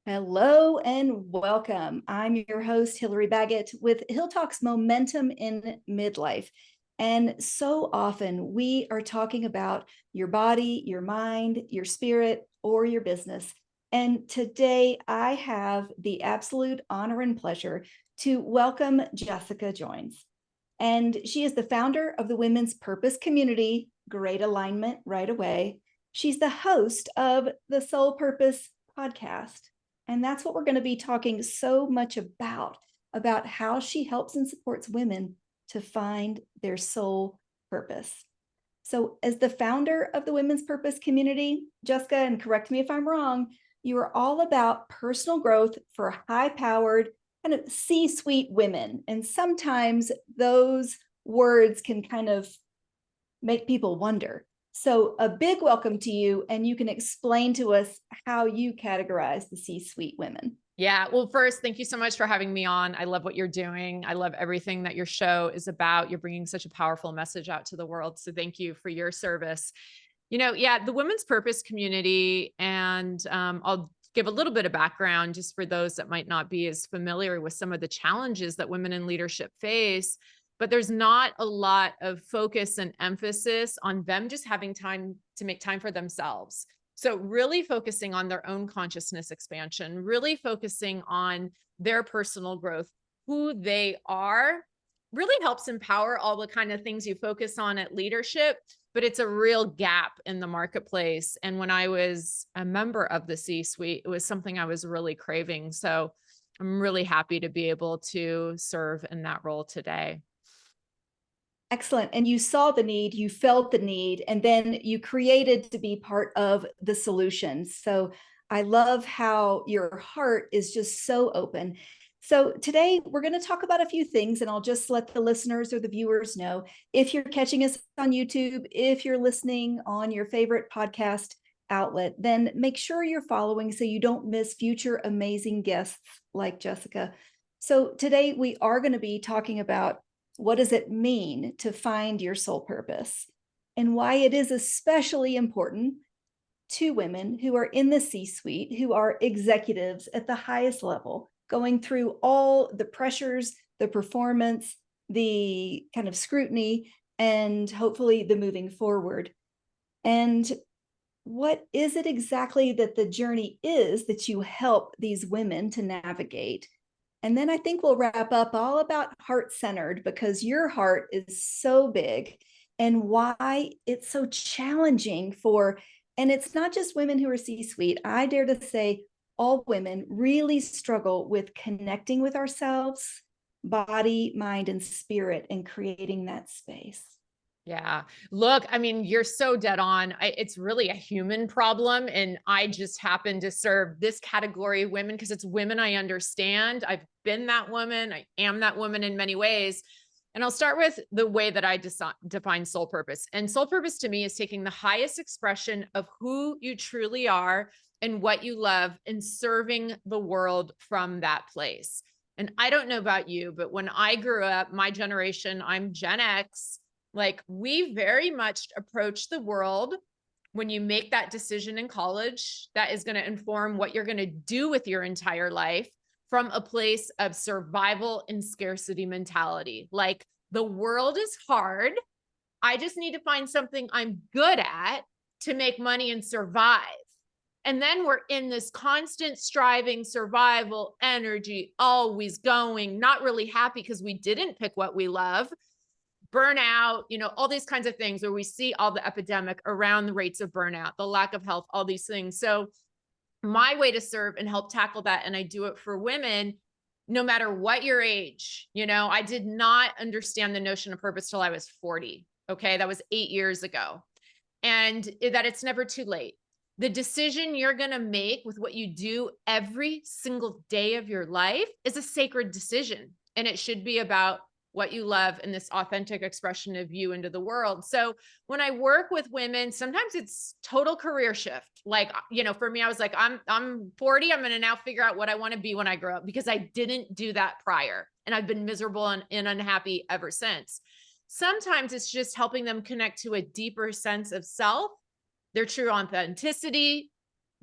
Hello and welcome. I'm your host, Hillary Baggett, with Hill Talks Momentum in Midlife. And so often we are talking about your body, your mind, your spirit, or your business. And today I have the absolute honor and pleasure to welcome Jessica Joins. And she is the founder of the Women's Purpose Community, Great Alignment Right Away. She's the host of the Soul Purpose podcast. And that's what we're going to be talking so much about how she helps and supports women to find their soul purpose. So, as the founder of the Women's Purpose Community, Jessica, and correct me if I'm wrong, you are all about personal growth for high-powered, kind of C-suite women. And sometimes those words can kind of make people wonder. So a big welcome to you, and you can explain to us how you categorize the C-suite women. Yeah. Well, first, thank you so much for having me on. I love what you're doing. I love everything that your show is about. You're bringing such a powerful message out to the world. So thank you for your service. The Women's Purpose Community, and I'll give a little bit of background just for those that might not be as familiar with some of the challenges that women in leadership face. But there's not a lot of focus and emphasis on them just having time to make time for themselves. So really focusing on their own consciousness expansion, really focusing on their personal growth, who they are, really helps empower all the kind of things you focus on at leadership, but it's a real gap in the marketplace. And when I was a member of the C-suite, it was something I was really craving. So I'm really happy to be able to serve in that role today. Excellent. And you saw the need, you felt the need, and then you created to be part of the solution. So I love how your heart is just so open. So today we're going to talk about a few things, and I'll just let the listeners or the viewers know. If you're catching us on YouTube, if you're listening on your favorite podcast outlet, then make sure you're following so you don't miss future amazing guests like Jessica. So today we are going to be talking about what does it mean to find your soul purpose, and why it is especially important to women who are in the C-suite, who are executives at the highest level, going through all the pressures, the performance, the kind of scrutiny, and hopefully the moving forward. And what is it exactly that the journey is that you help these women to navigate? And then I think we'll wrap up all about heart-centered, because your heart is so big, and why it's so challenging and it's not just women who are C-suite. I dare to say all women really struggle with connecting with ourselves, body, mind, and spirit, and creating that space. Yeah. Look, I mean, you're so dead on. It's really a human problem. And I just happen to serve this category of women because it's women I understand. I've been that woman. I am that woman in many ways. And I'll start with the way that I define soul purpose. And soul purpose to me is taking the highest expression of who you truly are and what you love and serving the world from that place. And I don't know about you, but when I grew up, my generation, I'm Gen X, like we very much approach the world when you make that decision in college that is going to inform what you're going to do with your entire life from a place of survival and scarcity mentality. Like the world is hard. I just need to find something I'm good at to make money and survive. And then we're in this constant striving, survival energy, always going, not really happy because we didn't pick what we love. Burnout, all these kinds of things where we see all the epidemic around the rates of burnout, the lack of health, all these things. So my way to serve and help tackle that, and I do it for women, no matter what your age, I did not understand the notion of purpose till I was 40. Okay. That was 8 years ago. And that it's never too late. The decision you're going to make with what you do every single day of your life is a sacred decision. And it should be about what you love and this authentic expression of you into the world. So when I work with women, sometimes it's total career shift. Like, for me, I was like, I'm 40. I'm going to now figure out what I want to be when I grow up, because I didn't do that prior. And I've been miserable and unhappy ever since. Sometimes it's just helping them connect to a deeper sense of self, their true authenticity,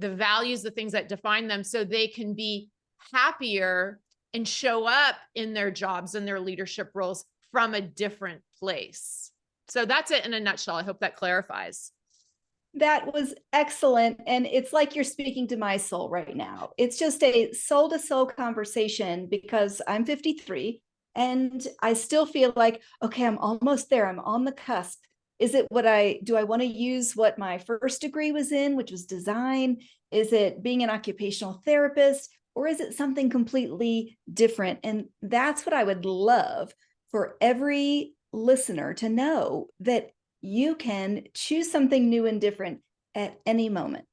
the values, the things that define them, so they can be happier and show up in their jobs and their leadership roles from a different place. So that's it in a nutshell. I hope that clarifies. That was excellent. And it's like you're speaking to my soul right now. It's just a soul to soul conversation because I'm 53 and I still feel like, okay, I'm almost there. I'm on the cusp. Is it do I want to use what my first degree was in, which was design? Is it being an occupational therapist? Or is it something completely different? And that's what I would love for every listener to know, that you can choose something new and different at any moment.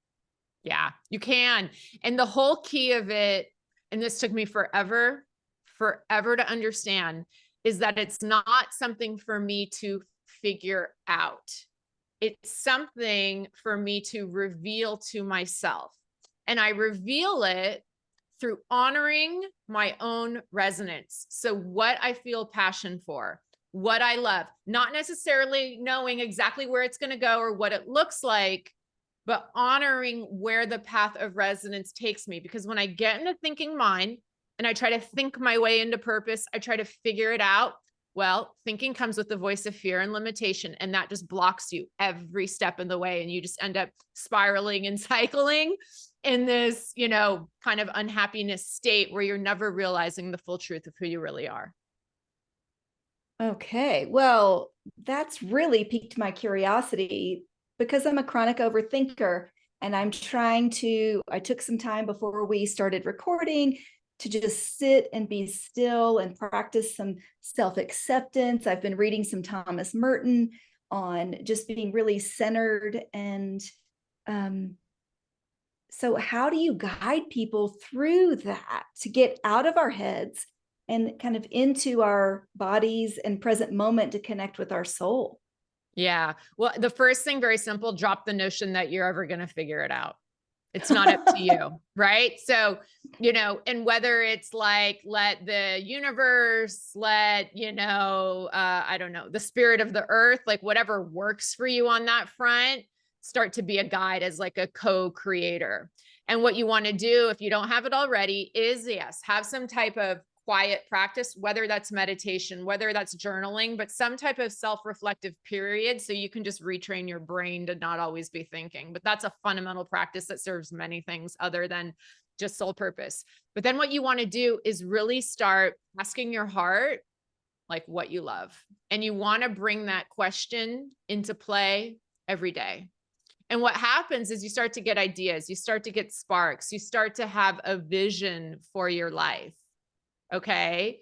Yeah, you can. And the whole key of it, and this took me forever to understand, is that it's not something for me to figure out. It's something for me to reveal to myself. And I reveal it through honoring my own resonance. So what I feel passion for, what I love, not necessarily knowing exactly where it's going to go or what it looks like, but honoring where the path of resonance takes me. Because when I get in a thinking mind and I try to think my way into purpose, I try to figure it out. Well, thinking comes with the voice of fear and limitation, and that just blocks you every step in the way. And you just end up spiraling and cycling in this, kind of unhappiness state where you're never realizing the full truth of who you really are. Okay, well, that's really piqued my curiosity because I'm a chronic overthinker and I took some time before we started recording to just sit and be still and practice some self-acceptance. I've been reading some Thomas Merton on just being really centered. And so how do you guide people through that to get out of our heads and kind of into our bodies and present moment to connect with our soul? Yeah. Well, the first thing, very simple, drop the notion that you're ever going to figure it out. It's not up to you. Right. So, and whether it's like, let the universe, I don't know, the spirit of the earth, like whatever works for you on that front, start to be a guide as like a co-creator. And what you want to do, if you don't have it already, is yes, have some type of quiet practice, whether that's meditation, whether that's journaling, but some type of self-reflective period. So you can just retrain your brain to not always be thinking. But that's a fundamental practice that serves many things other than just soul purpose. But then what you want to do is really start asking your heart, like what you love. And you want to bring that question into play every day. And what happens is you start to get ideas, you start to get sparks, you start to have a vision for your life. Okay.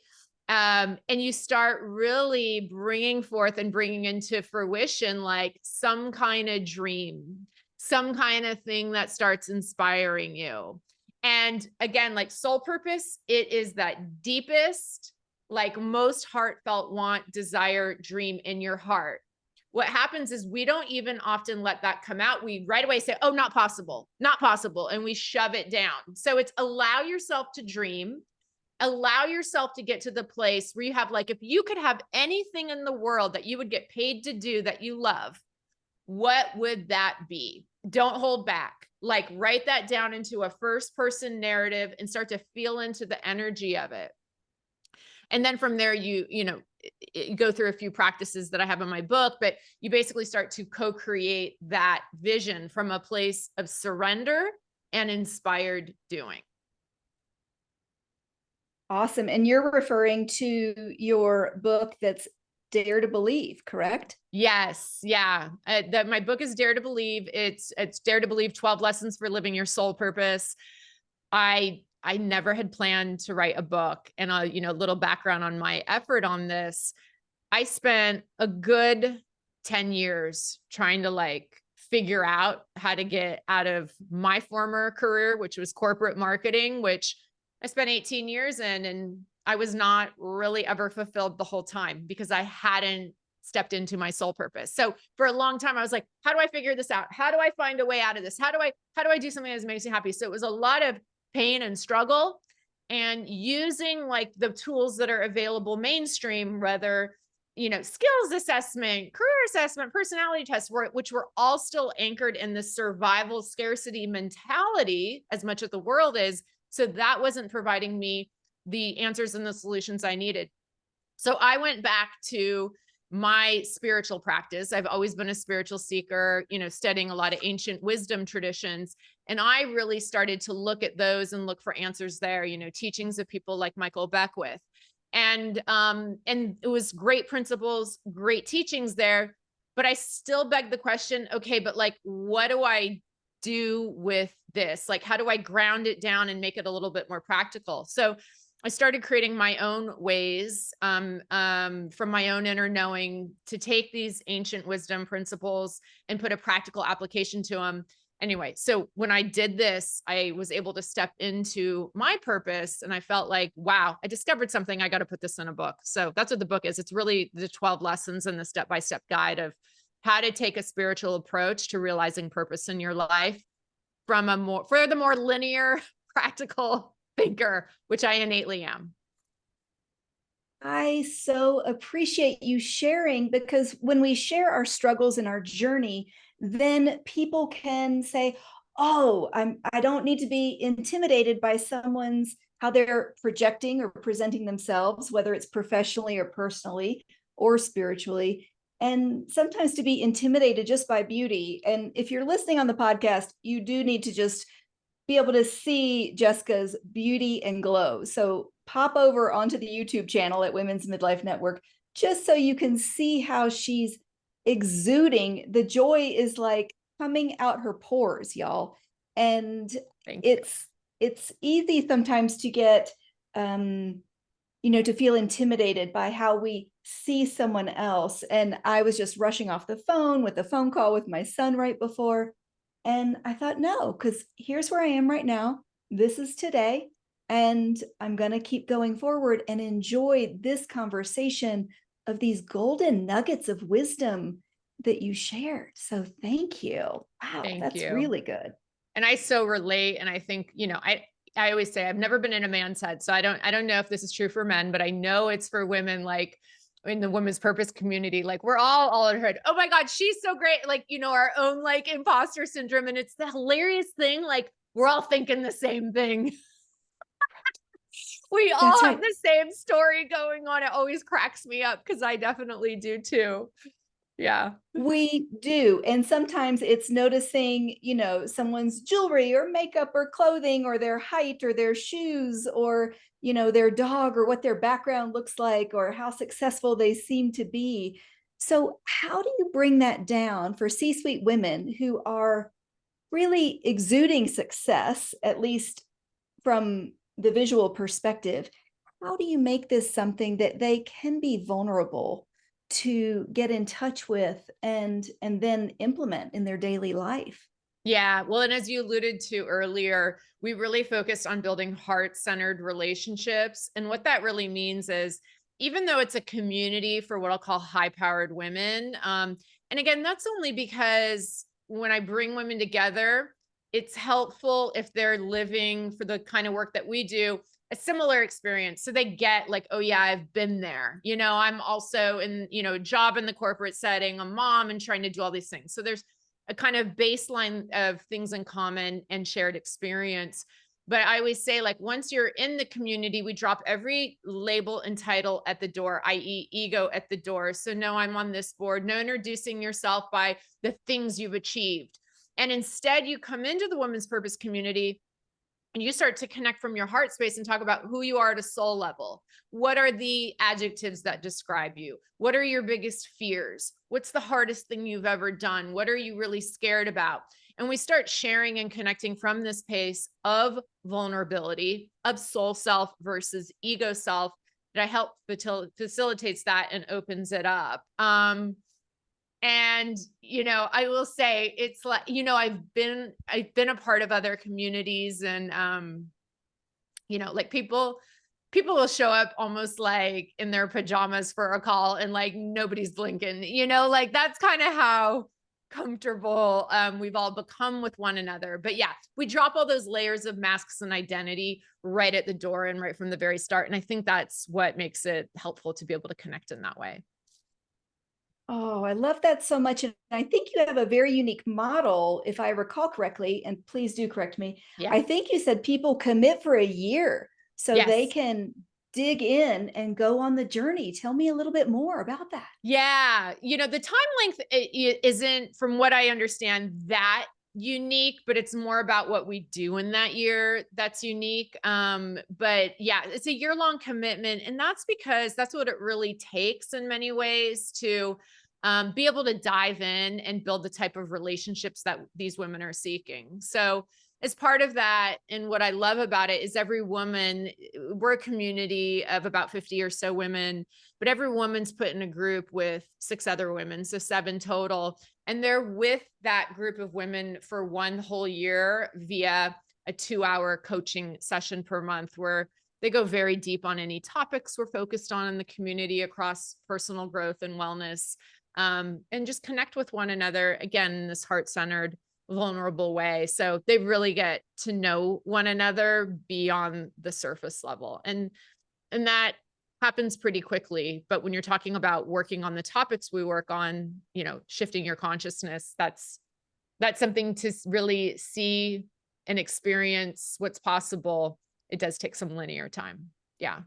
And you start really bringing forth and bringing into fruition, like some kind of dream, some kind of thing that starts inspiring you. And again, like soul purpose, it is that deepest, like most heartfelt want, desire, dream in your heart. What happens is we don't even often let that come out. We right away say, oh, not possible, not possible. And we shove it down. So it's allow yourself to dream. Allow yourself to get to the place where you have, like, if you could have anything in the world that you would get paid to do that you love, what would that be? Don't hold back. Like, write that down into a first person narrative and start to feel into the energy of it. And then from there, you go through a few practices that I have in my book, but you basically start to co-create that vision from a place of surrender and inspired doing. Awesome. And you're referring to your book that's Dare to Believe, correct? Yes. Yeah. My book is Dare to Believe. It's Dare to Believe 12 Lessons for Living Your Soul Purpose. I never had planned to write a book, and a little background on my effort on this. I spent a good 10 years trying to figure out how to get out of my former career, which was corporate marketing, which I spent 18 years in, and I was not really ever fulfilled the whole time because I hadn't stepped into my soul purpose. So for a long time, I was like, how do I figure this out? How do I find a way out of this? How do I do something that makes me happy? So it was a lot of pain and struggle, and using like the tools that are available mainstream, whether skills assessment, career assessment, personality tests, which were all still anchored in the survival scarcity mentality as much as the world is. So that wasn't providing me the answers and the solutions I needed. So I went back to my spiritual practice. I've always been a spiritual seeker, studying a lot of ancient wisdom traditions. And I really started to look at those and look for answers there, teachings of people like Michael Beckwith. And it was great principles, great teachings there, but I still beg the question, okay, but like, what do I do with this? Like, how do I ground it down and make it a little bit more practical? So I started creating my own ways from my own inner knowing to take these ancient wisdom principles and put a practical application to them. Anyway, so when I did this, I was able to step into my purpose and I felt like, wow, I discovered something. I got to put this in a book. So that's what the book is. It's really the 12 lessons and the step-by-step guide of how to take a spiritual approach to realizing purpose in your life from for the more linear, practical thinker, which I innately am. I so appreciate you sharing, because when we share our struggles and our journey, then people can say, oh, I don't need to be intimidated by someone's how they're projecting or presenting themselves, whether it's professionally or personally or spiritually. And sometimes to be intimidated just by beauty. And if you're listening on the podcast, you do need to just be able to see Jessica's beauty and glow. So pop over onto the YouTube channel at Women's Midlife Network, just so you can see how she's exuding. The joy is like coming out her pores, y'all. And it's easy sometimes to get, to feel intimidated by how we see someone else. And I was just rushing off the phone with a phone call with my son right before. And I thought, no, because here's where I am right now. This is today. And I'm going to keep going forward and enjoy this conversation of these golden nuggets of wisdom that you shared. So thank you. Wow, that's really good. And I so relate. And I think, I always say I've never been in a man's head. So I don't know if this is true for men, but I know it's for women, like in the women's purpose community. Like we're all in her head. Oh my God, she's so great. Like, our own like imposter syndrome. And it's the hilarious thing. Like we're all thinking the same thing. We all have the same story going on. It always cracks me up because I definitely do too. Yeah. We do. And sometimes it's noticing, someone's jewelry or makeup or clothing or their height or their shoes or, their dog or what their background looks like or how successful they seem to be. So how do you bring that down for C-suite women who are really exuding success, at least from the visual perspective? How do you make this something that they can be vulnerable to get in touch with and then implement in their daily life? Yeah. Well, and as you alluded to earlier, we really focused on building heart-centered relationships. And what that really means is, even though it's a community for what I'll call high-powered women, and again, that's only because when I bring women together, it's helpful if they're living for the kind of work that we do, a similar experience. So they get like, oh yeah, I've been there. I'm also in, a job in the corporate setting, a mom, and trying to do all these things. So there's a kind of baseline of things in common and shared experience. But I always say, like, once you're in the community, we drop every label and title at the door, i.e. ego at the door. So no, I'm on this board, no introducing yourself by the things you've achieved. And instead you come into the women's purpose community and you start to connect from your heart space and talk about who you are at a soul level. What are the adjectives that describe you? What are your biggest fears? What's the hardest thing you've ever done? What are you really scared about? And we start sharing and connecting from this place of vulnerability, of soul self versus ego self, that I help facilitates that and opens it up. And, I will say it's like, I've been a part of other communities and, like people will show up almost like in their pajamas for a call and like nobody's blinking, like that's kind of how comfortable we've all become with one another. But yeah, we drop all those layers of masks and identity right at the door and right from the very start. And I think that's what makes it helpful to be able to connect in that way. Oh, I love that so much. And I think you have a very unique model, if I recall correctly, and please do correct me. Yeah. I think you said people commit for a year so they Yes. can dig in and go on the journey. Tell me a little bit more about that. Yeah, the time length isn't, from what I understand, that unique, but it's more about what we do in that year that's unique. But yeah, it's a year-long commitment, and that's because that's what it really takes in many ways to be able to dive in and build the type of relationships that these women are seeking. So as part of that, and what I love about it is every woman, we're a community of about 50 or so women, but every woman's put in a group with 6 other women, so 7 total. And they're with that group of women for 1 whole year via a 2-hour coaching session per month, where they go very deep on any topics we're focused on in the community across personal growth and wellness, and just connect with one another again in this heart-centered, vulnerable way. So they really get to know one another beyond the surface level. And that happens pretty quickly. But when you're talking about working on the topics we work on, shifting your consciousness, that's something to really see and experience what's possible. It does take some linear time. Yeah.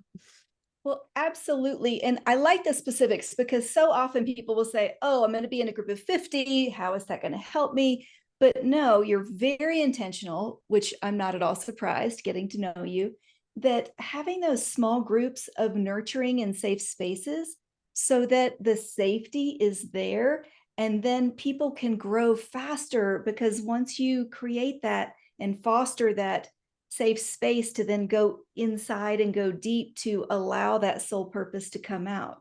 Well, absolutely. And I like the specifics because so often people will say, oh, I'm going to be in a group of 50. How is that going to help me? But no, you're very intentional, which I'm not at all surprised getting to know you, that having those small groups of nurturing and safe spaces so that the safety is there. And then people can grow faster because once you create that and foster that safe space to then go inside and go deep to allow that soul purpose to come out.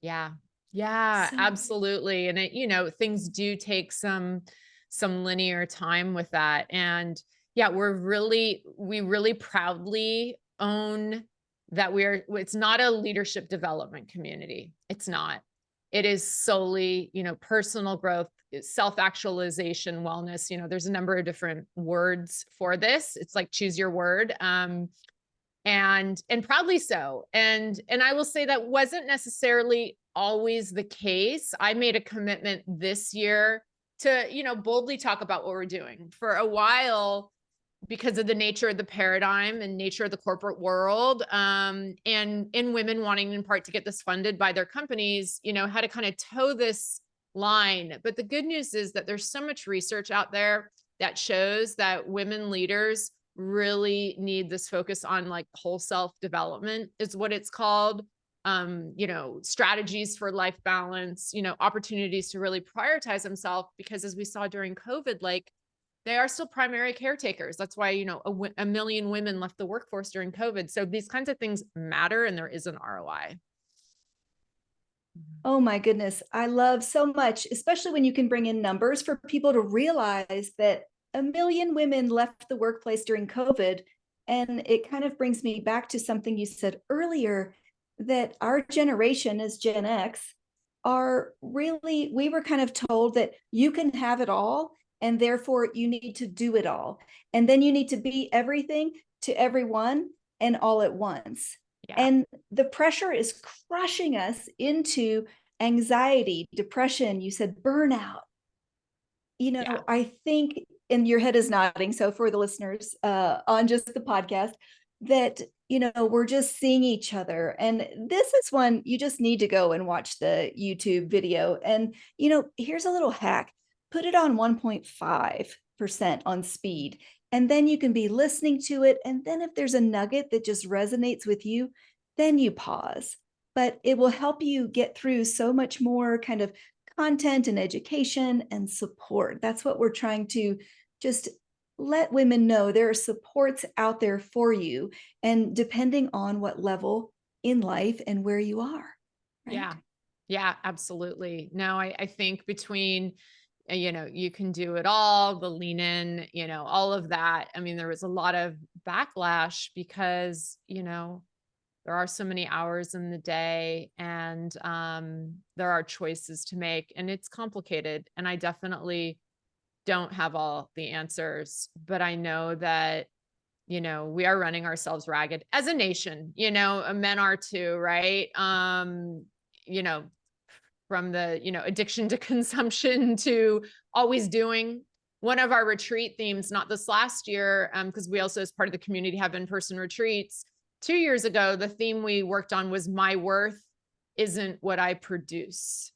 Yeah. Yeah, So absolutely. And things do take some linear time with that. And yeah, we really proudly own that it's not a leadership development community. It's not. It is solely, personal growth, self-actualization, wellness. There's a number of different words for this. It's like choose your word. And proudly so. And I will say that wasn't necessarily always the case. I made a commitment this year to, boldly talk about what we're doing. For a while, because of the nature of the paradigm and nature of the corporate world, and in women wanting in part to get this funded by their companies, how to kind of toe this line. But the good news is that there's so much research out there that shows that women leaders really need this focus on like whole self development is what it's called. Strategies for life balance, opportunities to really prioritize themselves, because as we saw during COVID, like they are still primary caretakers. That's why, a million women left the workforce during COVID. So these kinds of things matter, and there is an ROI. oh my goodness, I love so much, especially when you can bring in numbers for people to realize that a million women left the workplace during COVID. And it kind of brings me back to something you said earlier, that our generation as Gen X are really, we were kind of told that you can have it all, and therefore you need to do it all. And then you need to be everything to everyone and all at once. Yeah. And the pressure is crushing us into anxiety, depression, you said burnout. Yeah. I think, and your head is nodding, so for the listeners on just the podcast, that we're just seeing each other. And this is one you just need to go and watch the YouTube video. And here's a little hack: put it on 1.5% on speed, and then you can be listening to it. And then if there's a nugget that just resonates with you, then you pause. But it will help you get through so much more kind of content and education and support. That's what we're trying to just let women know: there are supports out there for you, and depending on what level in life and where you are, right? Yeah. Yeah, absolutely. No, I think between, you can do it all, the lean in, all of that. I mean, there was a lot of backlash because, there are so many hours in the day, and there are choices to make, and it's complicated. And I definitely don't have all the answers, but I know that, we are running ourselves ragged as a nation, men are too, right? You know, from the, addiction to consumption to always doing. One of our retreat themes, not this last year, because we also, as part of the community, have in-person retreats. 2 years ago, the theme we worked on was my worth isn't what I produce.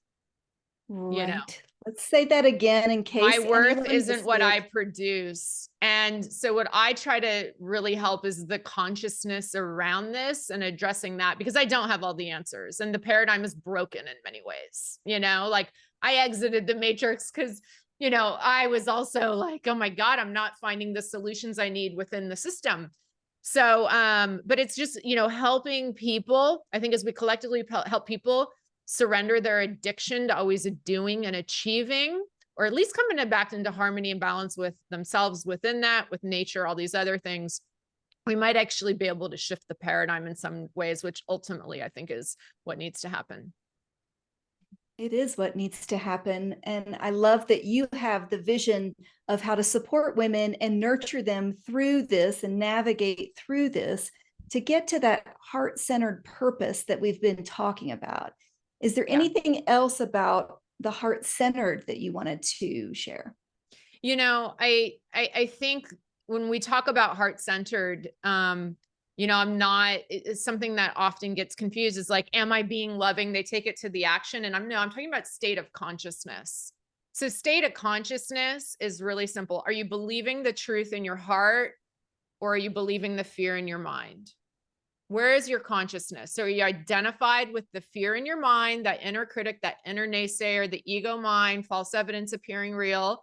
Right. Let's say that again in My case worth anyone isn't missed what I it. produce. And so what I try to really help is the consciousness around this and addressing that, because I don't have all the answers and the paradigm is broken in many ways. Like I exited the matrix because, I was also like, oh my God, I'm not finding the solutions I need within the system. So, but it's just, helping people. I think as we collectively help people surrender their addiction to always doing and achieving, or at least coming back into harmony and balance with themselves within that, with nature, all these other things, we might actually be able to shift the paradigm in some ways, which ultimately I think is what needs to happen. It is what needs to happen. And I love that you have the vision of how to support women and nurture them through this and navigate through this to get to that heart-centered purpose that we've been talking about. Is there Yeah. anything else about the heart-centered that you wanted to share? I think when we talk about heart-centered, I'm not, it's something that often gets confused is like, am I being loving? They take it to the action. And I'm talking about state of consciousness. So state of consciousness is really simple. Are you believing the truth in your heart, or are you believing the fear in your mind? Where is your consciousness? So are you identified with the fear in your mind, that inner critic, that inner naysayer, the ego mind, false evidence appearing real,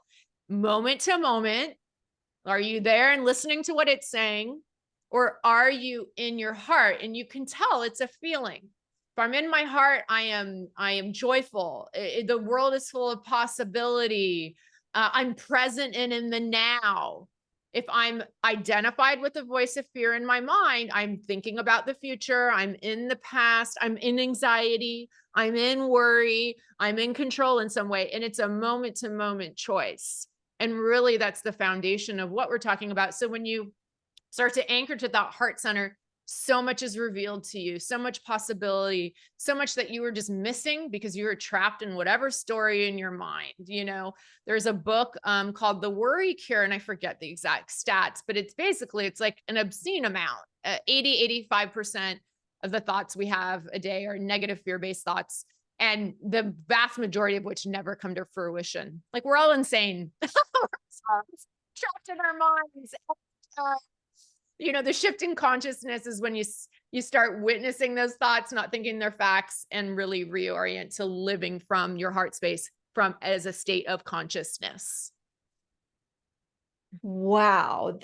moment to moment? Are you there and listening to what it's saying? Or are you in your heart? And you can tell it's a feeling. If I'm in my heart, I am joyful. The world is full of possibility. I'm present and in the now. If I'm identified with the voice of fear in my mind, I'm thinking about the future. I'm in the past. I'm in anxiety. I'm in worry. I'm in control in some way. And it's a moment to moment choice. And really, that's the foundation of what we're talking about. So when you start to anchor to that heart center, so much is revealed to you, so much possibility, so much that you were just missing because you were trapped in whatever story in your mind. There's a book called The Worry Cure, and I forget the exact stats, but it's like an obscene amount. 85% of the thoughts we have a day are negative fear-based thoughts, and the vast majority of which never come to fruition. Like, we're all insane. Trapped in our minds. The shift in consciousness is when you start witnessing those thoughts, not thinking they're facts, and really reorient to living from your heart space, from as a state of consciousness. Wow,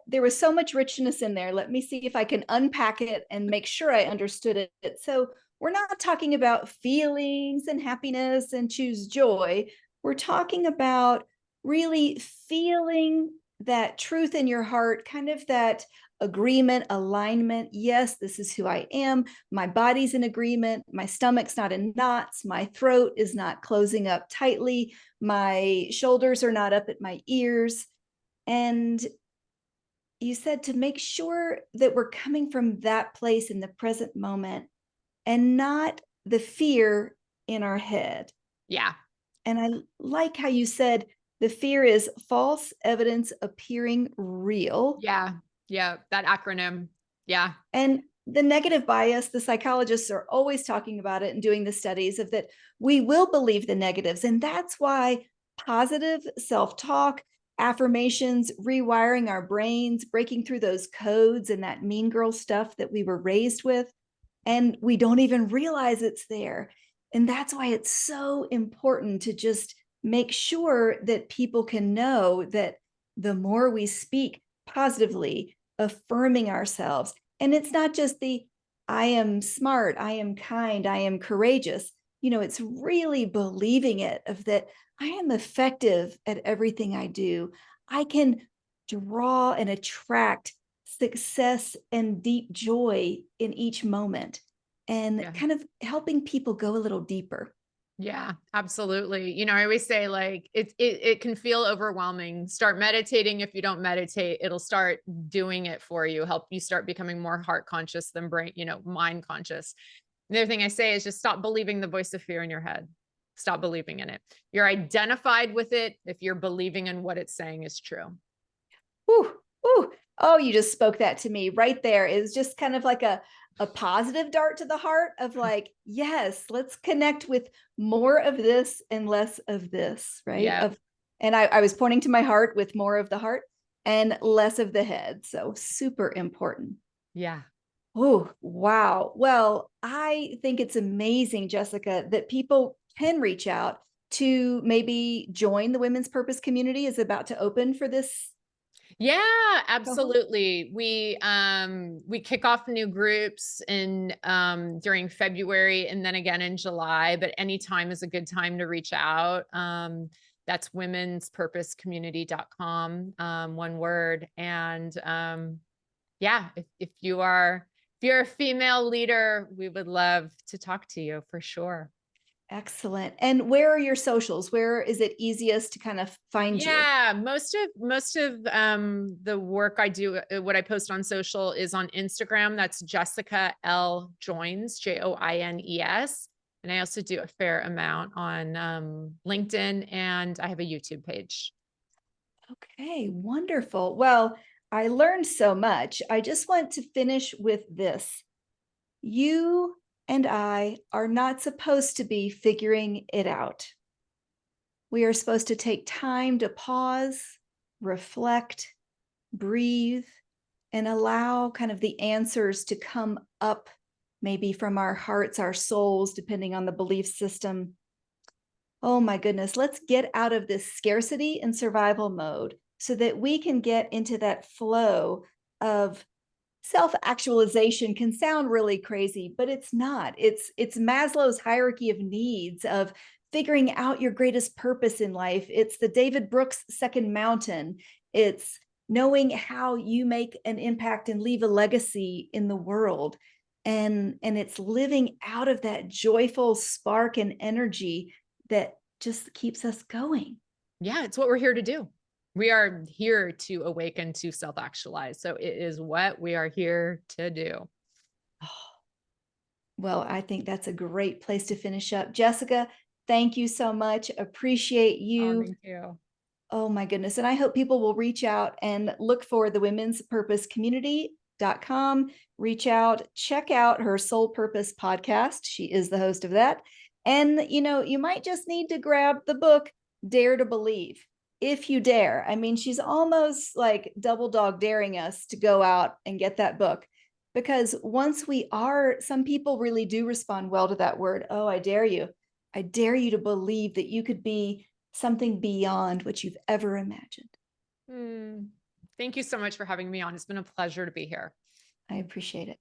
there was so much richness in there. Let me see if I can unpack it and make sure I understood it. So we're not talking about feelings and happiness and choose joy. We're talking about really feeling that truth in your heart, kind of that agreement, alignment. Yes, this is who I am. My body's in agreement. My stomach's not in knots. My throat is not closing up tightly. My shoulders are not up at my ears. And you said to make sure that we're coming from that place in the present moment and not the fear in our head. Yeah. And I like how you said the fear is false evidence appearing real. Yeah. Yeah. That acronym. Yeah. And the negative bias, the psychologists are always talking about it and doing the studies of that we will believe the negatives. And that's why positive self-talk, affirmations, rewiring our brains, breaking through those codes and that mean girl stuff that we were raised with, and we don't even realize it's there. And that's why it's so important to just make sure that people can know that the more we speak positively, affirming ourselves, and it's not just the I am smart, I am kind, I am courageous. It's really believing it of that I am effective at everything I do. I can draw and attract success and deep joy in each moment, and Yeah. kind of helping people go a little deeper. Yeah, absolutely. I always say, like, it can feel overwhelming. Start meditating. If you don't meditate, it'll start doing it for you, help you start becoming more heart conscious than brain, mind conscious. The other thing I say is just stop believing the voice of fear in your head. stop believing in it. You're identified with it if you're believing in what it's saying is true. Whew, whew. Oh, you just spoke that to me right there. It was just kind of like a positive dart to the heart of like, yes, let's connect with more of this and less of this, right? Yeah. And I was pointing to my heart with more of the heart and less of the head. So super important. Yeah. Oh, wow. Well, I think it's amazing, Jessica, that people can reach out to maybe join the Women's Purpose community is about to open for this Yeah, cohort. absolutely. We kick off new groups in during February and then again in July, but any time is a good time to reach out. That's womenspurposecommunity.com, one word. And yeah, if you're a female leader, we would love to talk to you for sure. Excellent. And where are your socials? Where is it easiest to kind of find you? Yeah, most of the work I do, what I post on social is on Instagram. That's Jessica L Joins, Joines. And I also do a fair amount on LinkedIn, and I have a YouTube page. Okay, wonderful. Well, I learned so much. I just want to finish with this. You and I are not supposed to be figuring it out. We are supposed to take time to pause, reflect, breathe, and allow kind of the answers to come up, maybe from our hearts, our souls, depending on the belief system. Oh my goodness, let's get out of this scarcity and survival mode so that we can get into that flow of self-actualization. Can sound really crazy, but it's not. It's Maslow's hierarchy of needs of figuring out your greatest purpose in life. It's the David Brooks second mountain. It's knowing how you make an impact and leave a legacy in the world. And it's living out of that joyful spark and energy that just keeps us going. Yeah, it's what we're here to do. We are here to awaken to self-actualize. So it is what we are here to do. Well, I think that's a great place to finish up. Jessica, thank you so much. Appreciate Oh, you. thank you. Oh my goodness. And I hope people will reach out and look for the Women's Purpose Community.com. Reach out, check out her Soul Purpose podcast. She is the host of that. And you might just need to grab the book, Dare to Believe, if you dare. I mean, she's almost like double dog daring us to go out and get that book. Because once some people really do respond well to that word. Oh, I dare you. I dare you to believe that you could be something beyond what you've ever imagined. Thank you so much for having me on. It's been a pleasure to be here. I appreciate it.